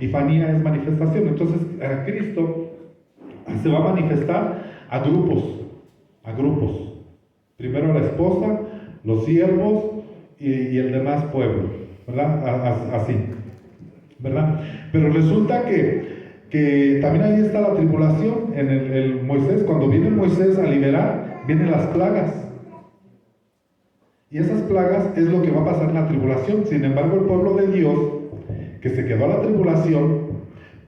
y fanía es manifestación. Entonces, a Cristo se va a manifestar a grupos, a grupos. Primero la esposa, los siervos y el demás pueblo, ¿verdad? Así, ¿verdad? Pero resulta que también ahí está la tribulación. En el Moisés, cuando viene Moisés a liberar, vienen las plagas. Y esas plagas es lo que va a pasar en la tribulación. Sin embargo, el pueblo de Dios, que se quedó a la tribulación,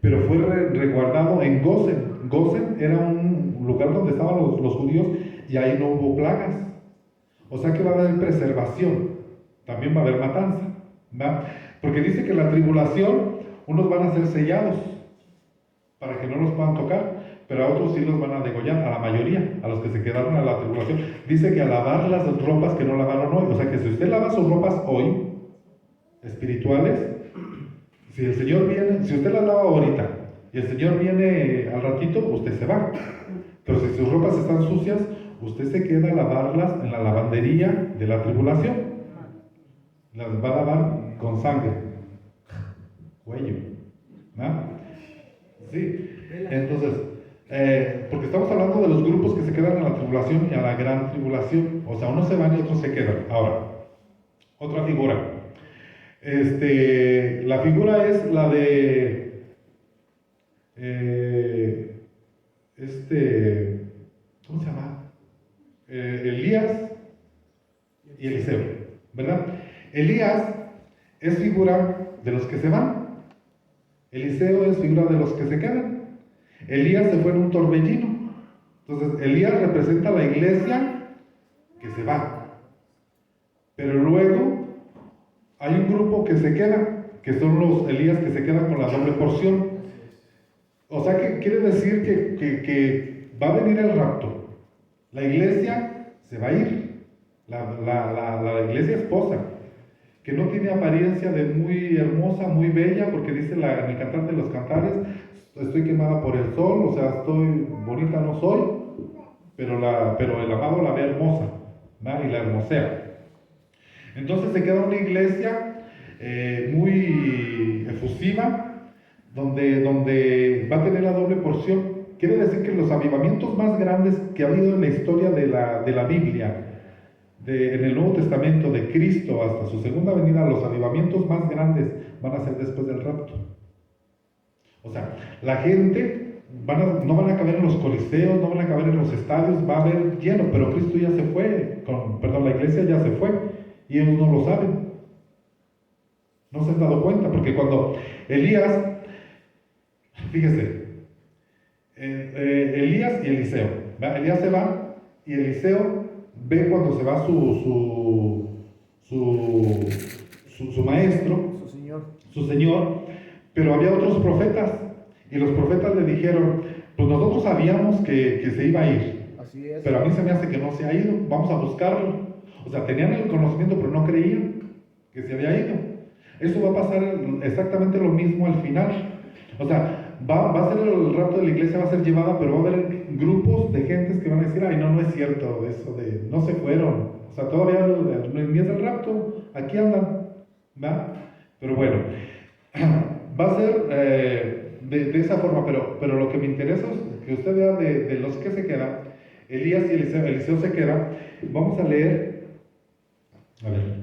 pero fue resguardado en Gosen. Gosen era un lugar donde estaban los judíos y ahí no hubo plagas. O sea que va a haber preservación. También va a haber matanza, ¿verdad? Porque dice que en la tribulación unos van a ser sellados para que no los puedan tocar, pero a otros sí los van a degollar, a la mayoría, a los que se quedaron a la tribulación. Dice que a lavar las ropas que no lavaron hoy. O sea que si usted lava sus ropas hoy, espirituales, si el Señor viene, si usted las lava ahorita y el Señor viene al ratito, usted se va. Pero si sus ropas están sucias, usted se queda a lavarlas en la lavandería de la tribulación. Las va a lavar con sangre, cuello, ¿no? Sí, entonces, porque estamos hablando de los grupos que se quedan en la tribulación y a la gran tribulación. O sea, unos se van y otros se quedan. Ahora, otra figura. La figura es la de ¿cómo se llama? Elías y Eliseo, ¿verdad? Elías es figura de los que se van. Eliseo es figura de los que se quedan. Elías se fue en un torbellino. Entonces, Elías representa a la iglesia que se va. Pero luego hay un grupo que se queda, que son los Elías que se quedan con la doble porción. O sea, que quiere decir que va a venir el rapto. La iglesia se va a ir. La iglesia esposa, que no tiene apariencia de muy hermosa, muy bella, porque dice en el Cantar de los Cantares, estoy quemada por el sol, o sea, estoy bonita, no soy, pero el amado la ve hermosa, ¿no? Y la hermosea. Entonces se queda una iglesia muy efusiva, donde va a tener la doble porción. Quiere decir que los avivamientos más grandes que ha habido en la historia de la Biblia, en el Nuevo Testamento, de Cristo hasta su segunda venida, los avivamientos más grandes van a ser después del rapto. O sea, la gente no van a caber en los coliseos, no van a caber en los estadios, va a haber lleno, pero Cristo ya se fue, la iglesia ya se fue, y ellos no lo saben. No se han dado cuenta, porque cuando Elías, fíjese, Elías y Eliseo, ¿verdad? Elías se va y Eliseo ve cuando se va su maestro, su señor, pero había otros profetas, y los profetas le dijeron, pues nosotros sabíamos que se iba a ir, así es, pero a mí se me hace que no se ha ido, vamos a buscarlo. O sea, tenían el conocimiento, pero no creían que se había ido. Eso va a pasar exactamente lo mismo al final. O sea, va a ser el rapto de la iglesia, va a ser llevada, pero va a haber grupos de gentes que van a decir, ay, no es cierto eso de, no se fueron. O sea, todavía ni es el rapto, aquí andan, ¿verdad? Pero bueno, va a ser de esa forma, pero lo que me interesa es que usted vea de los que se quedan, Elías y Eliseo se quedan. Vamos a leer, a ver.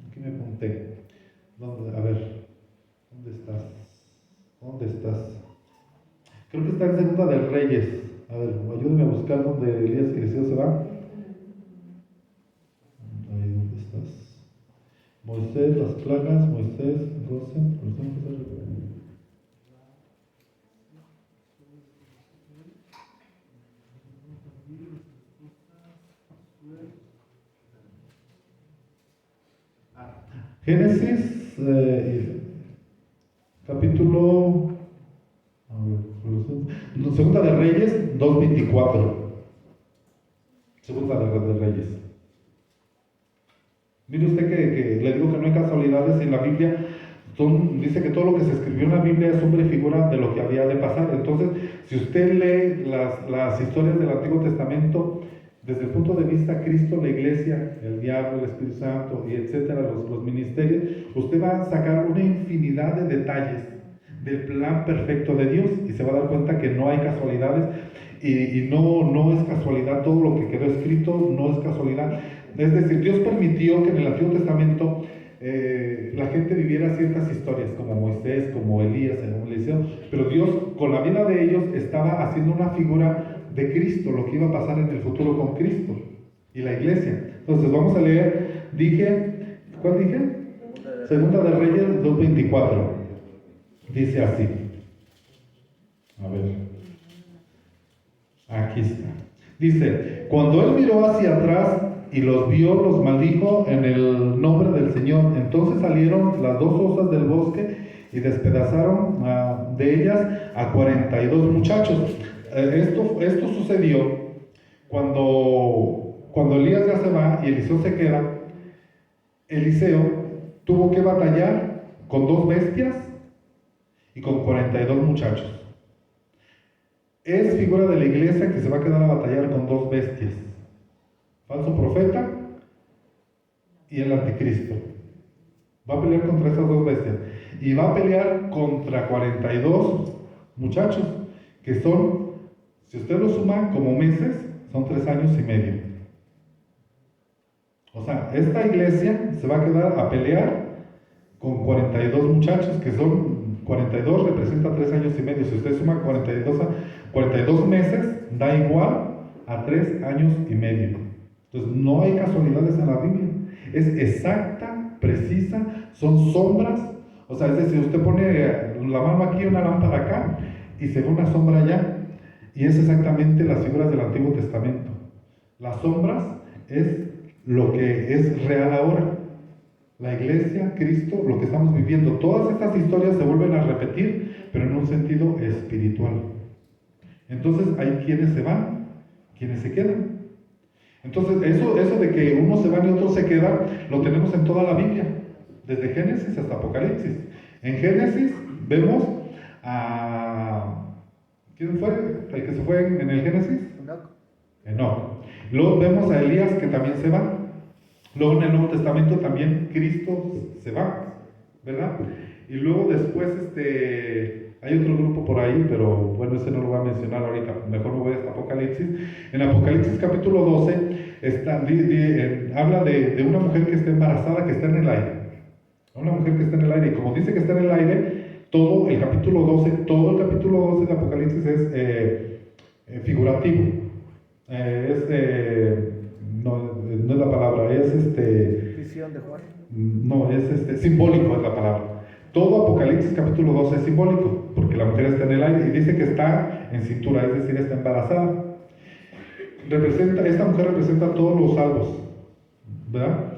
Aquí me apunté. A ver, ¿dónde estás? Creo que está en Segunda de Reyes. A ver, ayúdame a buscar dónde Elías y Eliseo se van. Ahí, ¿dónde estás? Moisés, las plagas, Moisés, Gosen, Génesis, capítulo, Segunda de Reyes 2:24. Segunda de Reyes. Mire usted que le digo que no hay casualidades en la Biblia. Dice que todo lo que se escribió en la Biblia es sombra y figura de lo que había de pasar. Entonces, si usted lee las historias del Antiguo Testamento, desde el punto de vista Cristo, la iglesia, el diablo, el Espíritu Santo y etcétera, los ministerios, usted va a sacar una infinidad de detalles del plan perfecto de Dios y se va a dar cuenta que no hay casualidades y no es casualidad todo lo que quedó escrito, no es casualidad. Es decir, Dios permitió que en el Antiguo Testamento la gente viviera ciertas historias como Moisés, como Elías, como Eliseo, pero Dios con la vida de ellos estaba haciendo una figura de Cristo, lo que iba a pasar en el futuro con Cristo y la iglesia. Entonces vamos a leer, ¿cuál dije? Segunda de Reyes 2:24. Dice así. A ver. Aquí está. Dice, cuando él miró hacia atrás y los vio, los maldijo en el nombre del Señor. Entonces salieron las dos osas del bosque y despedazaron de ellas a 42 muchachos. Esto sucedió cuando Elías ya se va y Eliseo se queda. Eliseo tuvo que batallar con 2 bestias y con 42 muchachos. Es figura de la iglesia que se va a quedar a batallar con 2 bestias. Falso profeta y el anticristo. Va a pelear contra esas 2 bestias. Y va a pelear contra 42 muchachos, que son, si usted lo suma como meses, son 3 años y medio. O sea, esta iglesia se va a quedar a pelear con 42 muchachos, que son 42, representa 3 años y medio. Si usted suma 42 meses, da igual a 3 años y medio. Entonces, no hay casualidades en la Biblia. Es exacta, precisa, son sombras. O sea, es decir, usted pone la mano aquí, una lámpara acá, y se ve una sombra allá. Y es exactamente las figuras del Antiguo Testamento. Las sombras es lo que es real ahora. La iglesia, Cristo, lo que estamos viviendo. Todas estas historias se vuelven a repetir, pero en un sentido espiritual. Entonces, hay quienes se van, quienes se quedan. Entonces, eso de que unos se van y otros se quedan, lo tenemos en toda la Biblia, desde Génesis hasta Apocalipsis. En Génesis vemos a... ¿Quién fue el que se fue en el Génesis? Enoc. Luego vemos a Elías que también se va. Luego en el Nuevo Testamento también Cristo se va, ¿verdad? Y luego después hay otro grupo por ahí, pero bueno, ese no lo voy a mencionar ahorita, mejor me voy hasta Apocalipsis. En Apocalipsis capítulo 12 habla de una mujer que está embarazada, que está en el aire. Una mujer que está en el aire, y como dice que está en el aire, todo el capítulo 12 de Apocalipsis es figurativo. No es la palabra, Visión de Juan. No, es simbólico es la palabra. Todo Apocalipsis capítulo 12 es simbólico, porque la mujer está en el aire y dice que está en cintura, es decir, está embarazada. Esta mujer representa a todos los salvos, ¿verdad?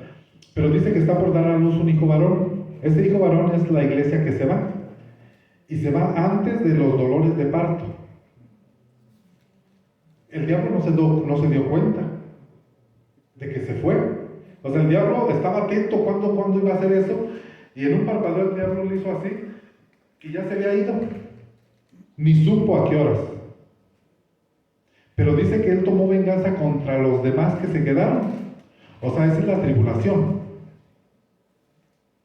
Pero dice que está por dar a luz un hijo varón. Este hijo varón es la iglesia que se va, y se va antes de los dolores de parto. El diablo no se dio cuenta de que se fue. O sea, el diablo estaba atento cuándo iba a hacer eso, y en un parpadeo el diablo le hizo así, y ya se había ido. Ni supo a qué horas. Pero dice que él tomó venganza contra los demás que se quedaron. O sea, esa es la tribulación.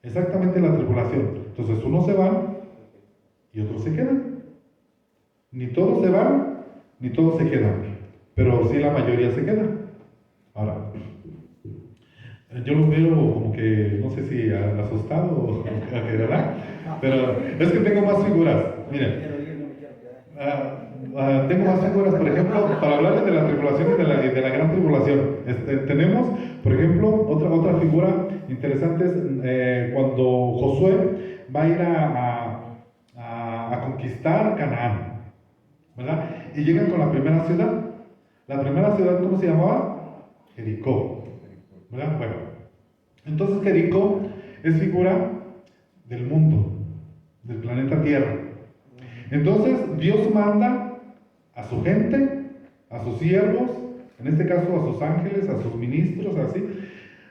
Exactamente la tribulación. Entonces, unos se van y otros se quedan. Ni todos se van, ni todos se quedan. Pero sí la mayoría se queda. Ahora, yo lo veo como que, no sé si asustado o ¿verdad? Pero es que tengo más figuras. Miren. Tengo más figuras, por ejemplo, para hablarles de la tribulación y de la gran tribulación. Tenemos, por ejemplo, otra figura interesante es cuando Josué va a ir a conquistar Canaán, ¿verdad? Y llegan con la primera ciudad. La primera ciudad, ¿cómo se llamaba? Jericó, ¿verdad? Bueno, entonces Jericó es figura del mundo, del planeta Tierra. Entonces Dios manda a su gente, a sus siervos, en este caso a sus ángeles, a sus ministros, así,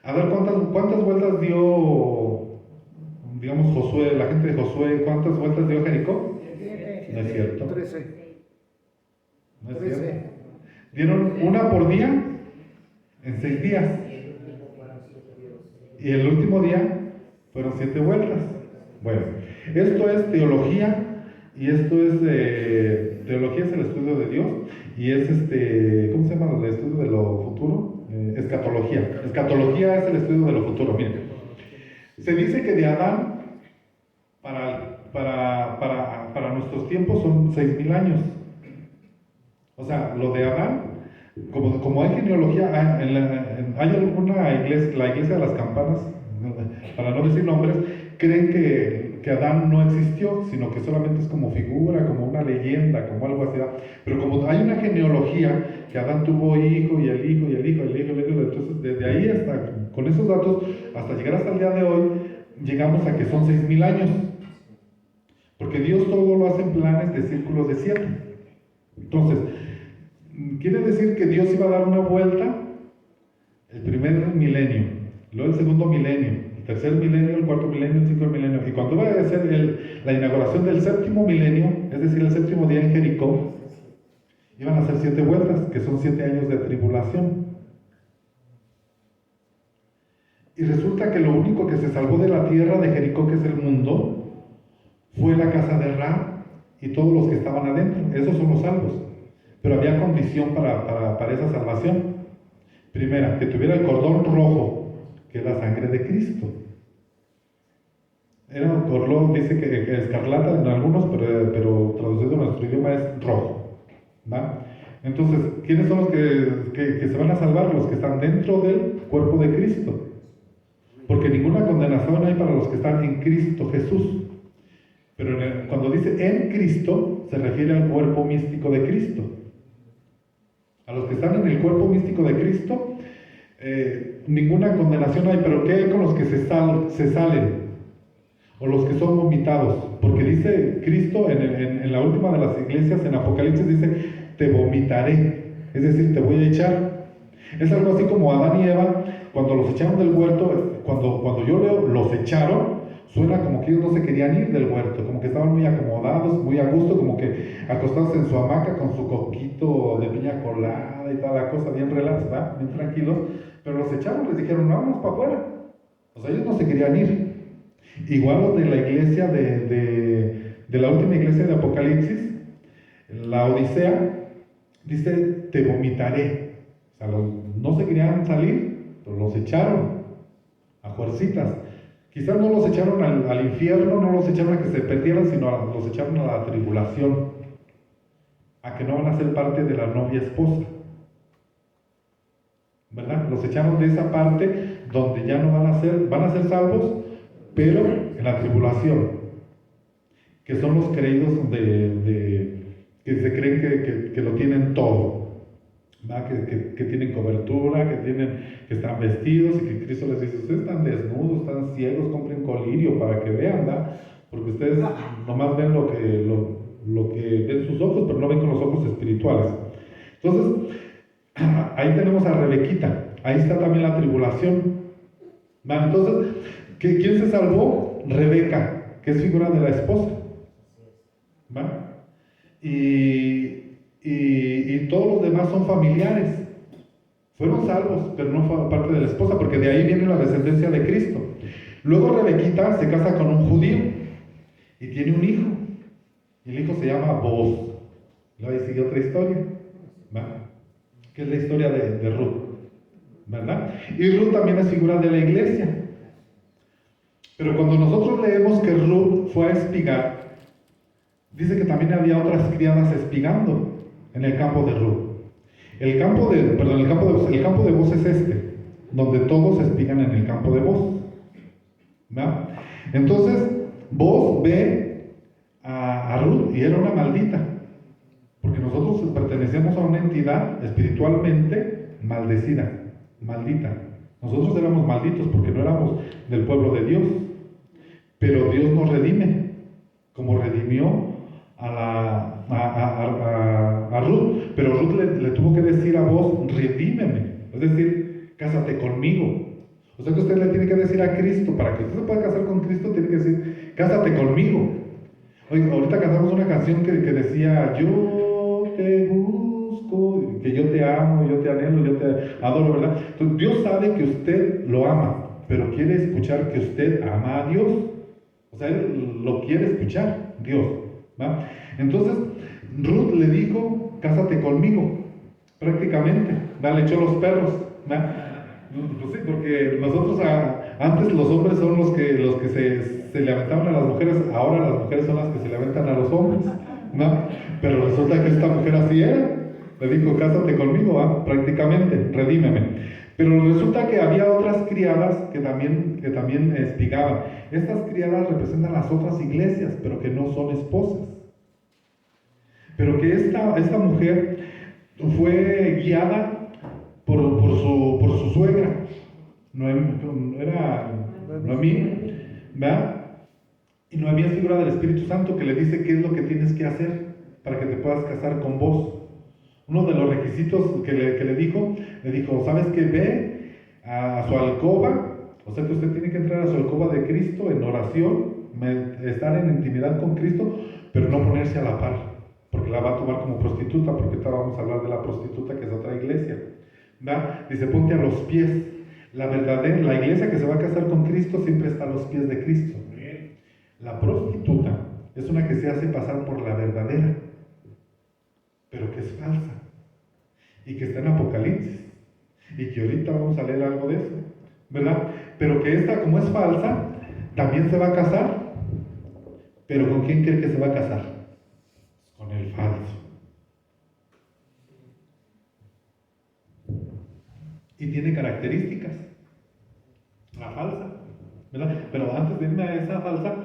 a ver cuántas vueltas dio, digamos, Josué, la gente de Josué, ¿cuántas vueltas dio Jericó? No es cierto. 13. No es cierto. Dieron una por día en 6 días. Y el último día fueron 7 vueltas. Bueno, esto es teología, y esto es, teología es el estudio de Dios, y es ¿cómo se llama el estudio de lo futuro? Escatología. Escatología es el estudio de lo futuro. Miren, se dice que de Adán para nuestros tiempos son 6,000 años. O sea, lo de Adán, como hay genealogía, hay alguna iglesia, la iglesia de las campanas, para no decir nombres, creen que Adán no existió, sino que solamente es como figura, como una leyenda, como algo así. Pero como hay una genealogía, que Adán tuvo hijo, y el hijo, y el hijo, y el hijo, y el hijo, entonces desde ahí hasta, con esos datos, hasta llegar hasta el día de hoy, llegamos a que son 6,000 años. Porque Dios todo lo hace en planes de círculos de 7. Entonces, quiere decir que Dios iba a dar una vuelta el primer milenio, luego el segundo milenio, el tercer milenio, el cuarto milenio, el quinto milenio. Y cuando va a ser la inauguración del séptimo milenio, es decir, el séptimo día en Jericó, iban a hacer 7 vueltas, que son 7 años de tribulación. Y resulta que lo único que se salvó de la tierra de Jericó, que es el mundo, fue la casa de Ra y todos los que estaban adentro. Esos son los salvos. Pero había condición para esa salvación. Primera, que tuviera el cordón rojo, que es la sangre de Cristo. Era un cordón, dice que escarlata en algunos, pero traducido a nuestro idioma es rojo. ¿Va? Entonces, ¿quiénes son los que se van a salvar? Los que están dentro del cuerpo de Cristo. Porque ninguna condenación hay para los que están en Cristo Jesús. Pero cuando dice en Cristo, se refiere al cuerpo místico de Cristo. A los que están en el cuerpo místico de Cristo, ninguna condenación hay. Pero ¿qué hay con los que se salen? O los que son vomitados. Porque dice Cristo en la última de las iglesias, en Apocalipsis, dice, te vomitaré. Es decir, te voy a echar. Es algo así como Adán y Eva, cuando los echaron del huerto, cuando yo leo, los echaron, suena como que ellos no se querían ir del huerto, como que estaban muy acomodados, muy a gusto, como que acostados en su hamaca con su coquito de piña colada y toda la cosa, bien relax, ¿verdad? Bien tranquilos, pero los echaron, les dijeron, no, vamos para afuera. O sea, ellos no se querían ir. Igual los de la iglesia, de la última iglesia de Apocalipsis, la Odisea, dice, te vomitaré. O sea, no se querían salir, pero los echaron a fuercitas. Quizás no los echaron al infierno, no los echaron a que se perdieran, sino los echaron a la tribulación, a que no van a ser parte de la novia esposa, ¿verdad? Los echaron de esa parte donde ya no van a ser salvos, pero en la tribulación, que son los creídos que se creen que lo tienen todo. Que tienen cobertura, que están vestidos, y que Cristo les dice, ustedes están desnudos, están ciegos, compren colirio para que vean, ¿verdad? Porque ustedes nomás ven lo que ven sus ojos, pero no ven con los ojos espirituales. Entonces, ahí tenemos a Rebequita, ahí está también la tribulación. ¿Va? Entonces, ¿quién se salvó? Rebeca, que es figura de la esposa. ¿Va? Y todos los demás son familiares. Fueron salvos, pero no fueron parte de la esposa, porque de ahí viene la descendencia de Cristo. Luego Rebequita se casa con un judío y tiene un hijo. Y el hijo se llama Booz. Luego ahí sigue otra historia, ¿va? Que es la historia de Ruth, ¿verdad? Y Ruth también es figura de la iglesia. Pero cuando nosotros leemos que Ruth fue a espigar, dice que también había otras criadas espigando en el campo de Ruth. El campo de Booz es donde todos espigan en el campo de Booz. ¿Va? Entonces, Booz ve a Ruth y era una maldita, porque nosotros pertenecíamos a una entidad espiritualmente maldecida, maldita. Nosotros éramos malditos porque no éramos del pueblo de Dios, pero Dios nos redime, como redimió a Ruth, pero Ruth le tuvo que decir a Booz, redímeme, es decir, cásate conmigo. O sea que usted le tiene que decir a Cristo, para que usted se pueda casar con Cristo, tiene que decir, cásate conmigo. Oye, ahorita cantamos una canción que decía, yo te busco busco, que yo te amo, yo te anhelo, yo te adoro, ¿verdad? Entonces, Dios sabe que usted lo ama, pero quiere escuchar que usted ama a Dios. O sea, Él lo quiere escuchar, Dios, ¿va? Entonces, Ruth le dijo, cásate conmigo, prácticamente, ¿va? Le echó los perros, ¿va? Pues sí, porque nosotros antes los hombres son los que se le aventaban a las mujeres, ahora las mujeres son las que se le aventan a los hombres, ¿no? Pero resulta que esta mujer así era, le dijo, cásate conmigo, ¿va? Prácticamente, redímeme. Pero resulta que había otras criadas que también espigaban. Estas criadas representan las otras iglesias, pero que no son esposas. Pero que esta mujer fue guiada por su suegra, Noemí, ¿verdad? Y Noemí es figura del Espíritu Santo que le dice qué es lo que tienes que hacer para que te puedas casar con vos. Uno de los requisitos que le dijo, ¿sabes qué? Ve a su alcoba, o sea que usted tiene que entrar a su alcoba de Cristo en oración, estar en intimidad con Cristo, pero no ponerse a la par, porque la va a tomar como prostituta, porque ahorita vamos a hablar de la prostituta, que es otra iglesia, ¿verdad? Dice, ponte a los pies. La iglesia que se va a casar con Cristo siempre está a los pies de Cristo. La prostituta es una que se hace pasar por la verdadera, pero que es falsa, y que está en Apocalipsis, y que ahorita vamos a leer algo de eso, ¿verdad? Pero que esta, como es falsa, también se va a casar, pero ¿con quién cree que se va a casar? Con el falso. Y tiene características, la falsa, ¿verdad? Pero antes de irme a esa falsa,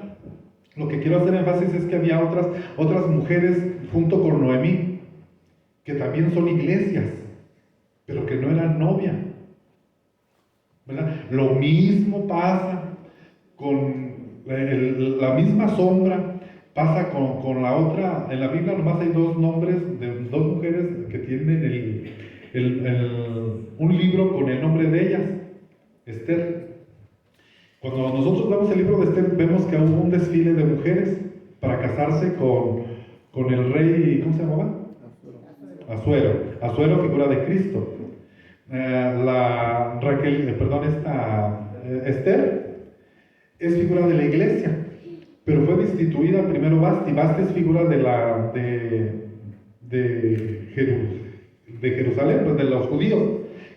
lo que quiero hacer énfasis es que había otras mujeres junto con Noemí, que también son iglesias, pero que no eran novia, ¿verdad? Lo mismo pasa con la misma sombra, pasa con la otra. En la Biblia nomás hay dos nombres de dos mujeres que tienen un libro con el nombre de ellas, Esther. Cuando nosotros vemos el libro de Esther, vemos que hubo un desfile de mujeres para casarse con el rey, ¿cómo se llamaba? Asuero, figura de Cristo. Esther es figura de la iglesia, pero fue destituida primero Basti. Basti es figura de Jerusalén, pues de los judíos,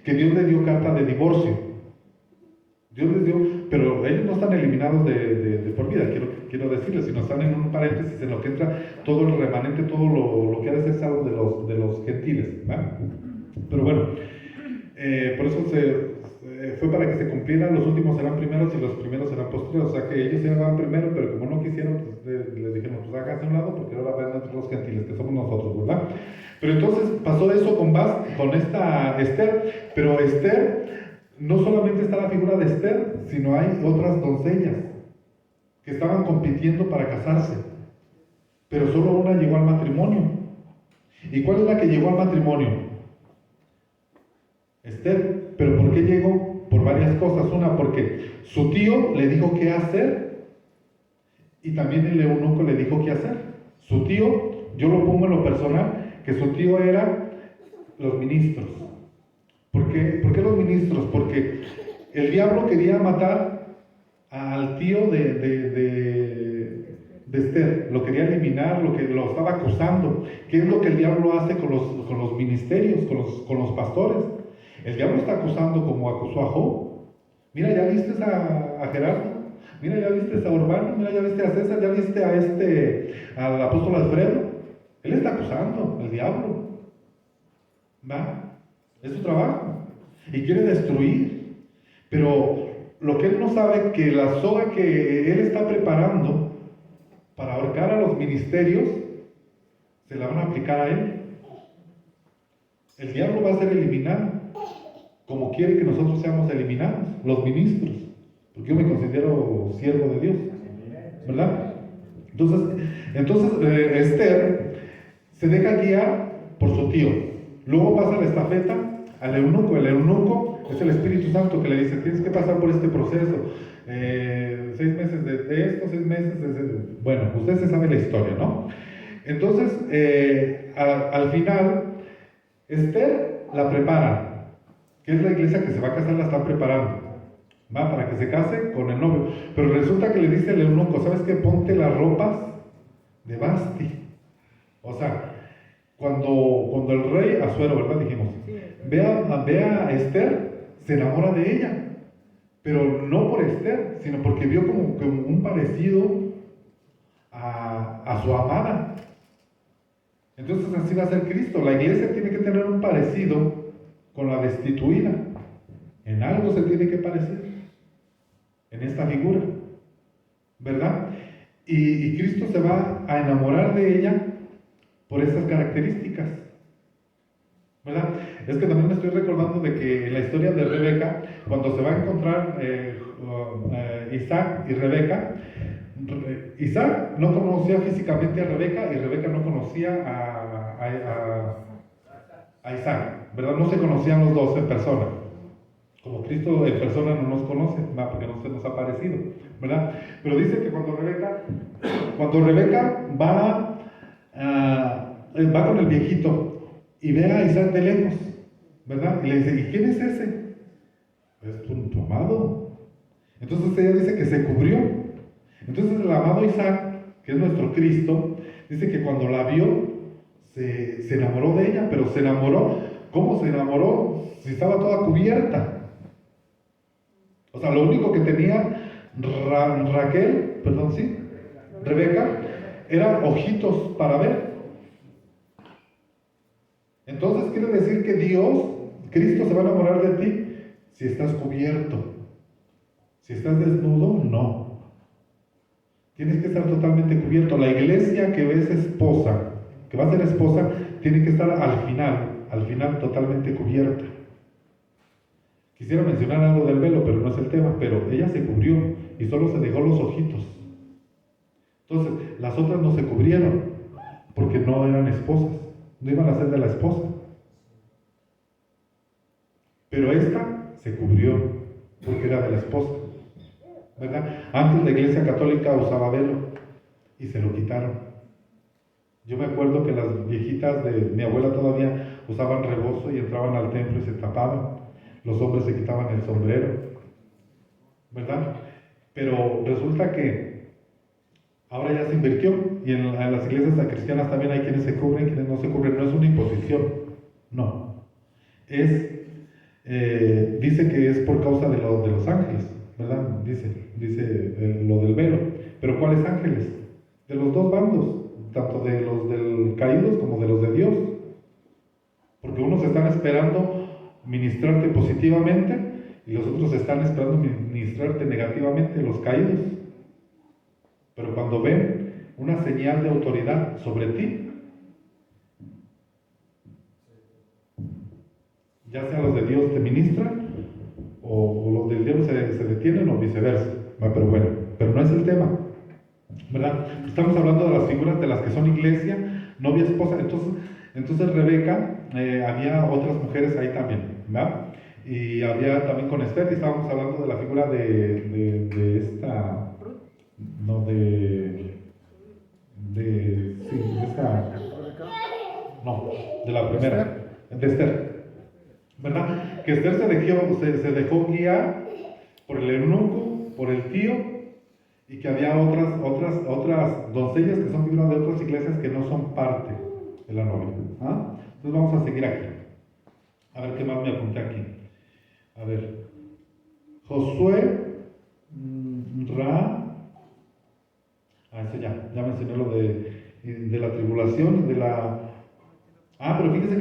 que Dios le dio carta de divorcio. Dios les dio, pero ellos no están eliminados de por vida, quiero decirles, sino están en un paréntesis en lo que entra todo el remanente, todo lo que ha de ser salvo de los gentiles, ¿va? Pero bueno, por eso fue para que se cumplieran, los últimos serán primeros y los primeros serán posteriores, o sea que ellos iban primero, pero como no quisieron, pues les dijeron, pues háganse a un lado, porque ahora van a entrar los gentiles, que somos nosotros, ¿verdad? Pero entonces pasó eso con esta Esther, pero Esther, no solamente está la figura de Esther, sino hay otras doncellas que estaban compitiendo para casarse, pero solo una llegó al matrimonio. ¿Y cuál es la que llegó al matrimonio? Esther. ¿Pero por qué llegó? Por varias cosas. Una, porque su tío le dijo qué hacer, y también el eunuco le dijo qué hacer. Su tío, yo lo pongo en lo personal, que su tío era los ministros. ¿Por qué los ministros? Porque el diablo quería matar al tío de Esther, lo quería eliminar, lo estaba acusando. ¿Qué es lo que el diablo hace con los ministerios, con los pastores? El diablo está acusando como acusó a Job. Mira, ya viste a Gerardo, mira, ya viste a Urbano, mira, ya viste a César, ya viste al apóstol Alfredo. Él está acusando, el diablo. ¿Va? Es su trabajo y quiere destruir, pero lo que él no sabe es que la soga que él está preparando para ahorcar a los ministerios se la van a aplicar a él. El diablo va a ser eliminado como quiere que nosotros seamos eliminados, los ministros, porque yo me considero siervo de Dios, ¿verdad? Entonces Esther se deja guiar por su tío. Luego pasa la estafeta al eunuco. El eunuco es el Espíritu Santo que le dice, tienes que pasar por este proceso, 6 meses de esto, 6 meses bueno, usted se sabe la historia, ¿no? Entonces, al final, Esther la preparan, que es la iglesia que se va a casar, la están preparando, va, para que se case con el novio. Pero resulta que le dice el eunuco, ¿sabes qué? Ponte las ropas de Basti. O sea, cuando el rey Asuero, ¿verdad? Dijimos, ve a Esther, se enamora de ella. Pero no por Esther, sino porque vio como un parecido a su amada. Entonces así va a ser Cristo. La iglesia tiene que tener un parecido con la destituida. En algo se tiene que parecer. En esta figura. ¿Verdad? Y Cristo se va a enamorar de ella por estas características. ¿Verdad? Es que también me estoy recordando de que en la historia de Rebeca, cuando se va a encontrar Isaac y Rebeca, Isaac no conocía físicamente a Rebeca y Rebeca no conocía a Isaac, ¿verdad? No se conocían los dos en persona. Como Cristo en persona no nos conoce, ¿verdad? Porque no se nos ha parecido, ¿verdad? Pero dice que cuando Rebeca va con el viejito y ve a Isaac de lejos, ¿verdad? Y le dice, ¿y quién es ese? Es tu amado. Entonces ella dice que se cubrió. Entonces el amado Isaac, que es nuestro Cristo, dice que cuando la vio, se enamoró de ella, pero se enamoró. ¿Cómo se enamoró? Si estaba toda cubierta. O sea, lo único que tenía Rebeca, eran ojitos para ver. Entonces quiere decir que Cristo se va a enamorar de ti si estás cubierto. Si estás desnudo, no. Tienes que estar totalmente cubierto. La iglesia que ves esposa, que va a ser esposa, tiene que estar al final totalmente cubierta. Quisiera mencionar algo del velo, pero no es el tema, pero ella se cubrió y solo se dejó los ojitos. Entonces, las otras no se cubrieron porque no eran esposas, no iban a ser de la esposa. Pero esta se cubrió porque era de la esposa, ¿verdad? Antes la iglesia católica usaba velo y se lo quitaron. Yo me acuerdo que las viejitas de mi abuela todavía usaban rebozo y entraban al templo y se tapaban. Los hombres se quitaban el sombrero, ¿verdad? Pero resulta que ahora ya se invirtió y en las iglesias cristianas también hay quienes se cubren, quienes no se cubren. No es una imposición, no. Dice que es por causa de los ángeles, ¿verdad? Dice lo del velo. Pero ¿cuáles ángeles? De los dos bandos, tanto de los del caídos como de los de Dios. Porque unos están esperando ministrarte positivamente y los otros están esperando ministrarte negativamente, los caídos. Pero cuando ven una señal de autoridad sobre ti, ya sea los de Dios te ministran o los del diablo se detienen o viceversa. Pero bueno, pero no es el tema, ¿verdad? Estamos hablando de las figuras de las que son iglesia, novia, esposa. Entonces Rebeca, había otras mujeres ahí también, ¿verdad? Y había también con Esther, y estábamos hablando de la figura de esta, no, de la primera, de Esther, ¿verdad? Que Esther se dejó guiar por el eunuco, por el tío, y que había otras doncellas que son figuras de otras iglesias que no son parte de la novia. ¿Ah? Entonces vamos a seguir aquí. A ver qué más me apunté aquí. A ver. Josué, eso ya mencioné lo de la tribulación, pero fíjese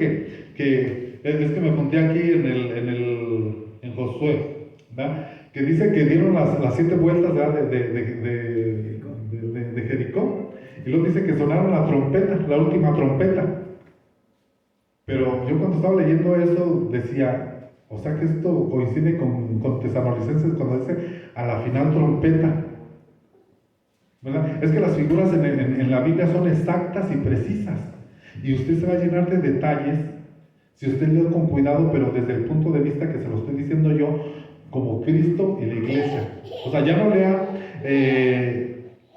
que es que me apunté aquí en Josué, ¿verdad? Que dice que dieron las 7 vueltas, ¿verdad? de Jericó, y luego dice que sonaron la trompeta, la última trompeta. Pero yo cuando estaba leyendo eso decía, o sea que esto coincide con Tesalonicenses cuando dice a la final trompeta, ¿verdad? Es que las figuras en la Biblia son exactas y precisas, y usted se va a llenar de detalles si usted lee con cuidado, pero desde el punto de vista que se lo estoy diciendo yo, como Cristo y la iglesia. O sea, ya no lea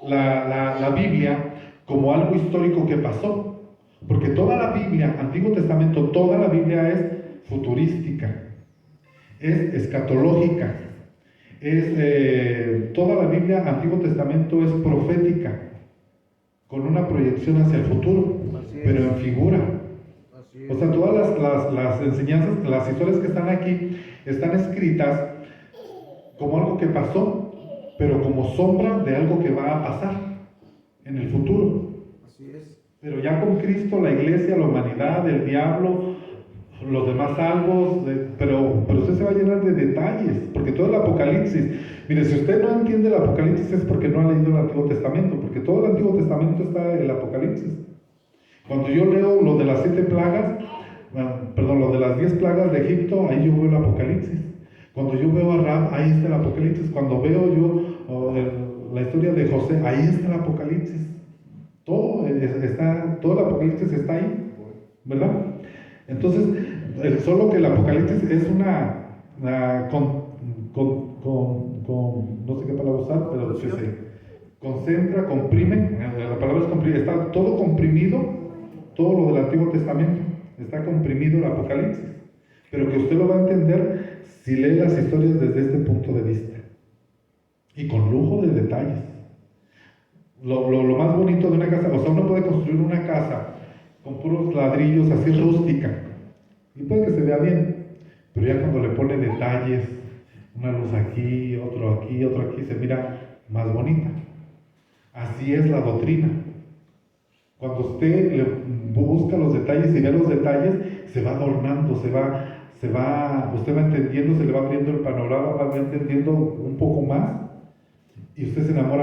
la Biblia como algo histórico que pasó, Porque toda la Biblia, Antiguo Testamento, toda la Biblia es futurística, es escatológica, toda la Biblia, Antiguo Testamento, es profética, con una proyección hacia el futuro, pero en figura. O sea, todas las enseñanzas, las historias que están aquí, están escritas como algo que pasó, pero como sombra de algo que va a pasar en el futuro. Así es. Pero ya con Cristo, la iglesia, la humanidad, el diablo, los demás salvos, pero usted se va a llenar de detalles, porque todo el Apocalipsis, mire, si usted no entiende el Apocalipsis es porque no ha leído el Antiguo Testamento, porque todo el Antiguo Testamento está en el Apocalipsis. Cuando yo leo lo de las 7 plagas, lo de las 10 plagas de Egipto, ahí yo veo el Apocalipsis. Cuando yo veo a Rahab, ahí está el Apocalipsis. Cuando veo yo la historia de José, ahí está el Apocalipsis. Todo el Apocalipsis está ahí, ¿verdad? Entonces, solo que el Apocalipsis es no sé qué palabra usar, pero que se concentra, comprime, la palabra es comprimir, está todo comprimido, todo lo del Antiguo Testamento, está comprimido el Apocalipsis, pero que usted lo va a entender si lee las historias desde este punto de vista, y con lujo de detalles. Lo más bonito de una casa, o sea, uno puede construir una casa con puros ladrillos así rústica, y puede que se vea bien, pero ya cuando le pone detalles, una luz aquí, otro aquí, se mira más bonita. Así es la doctrina. Cuando usted le busca los detalles y ve los detalles, se va adornando, usted va entendiendo, se le va abriendo el panorama, va entendiendo un poco más, y usted se enamora más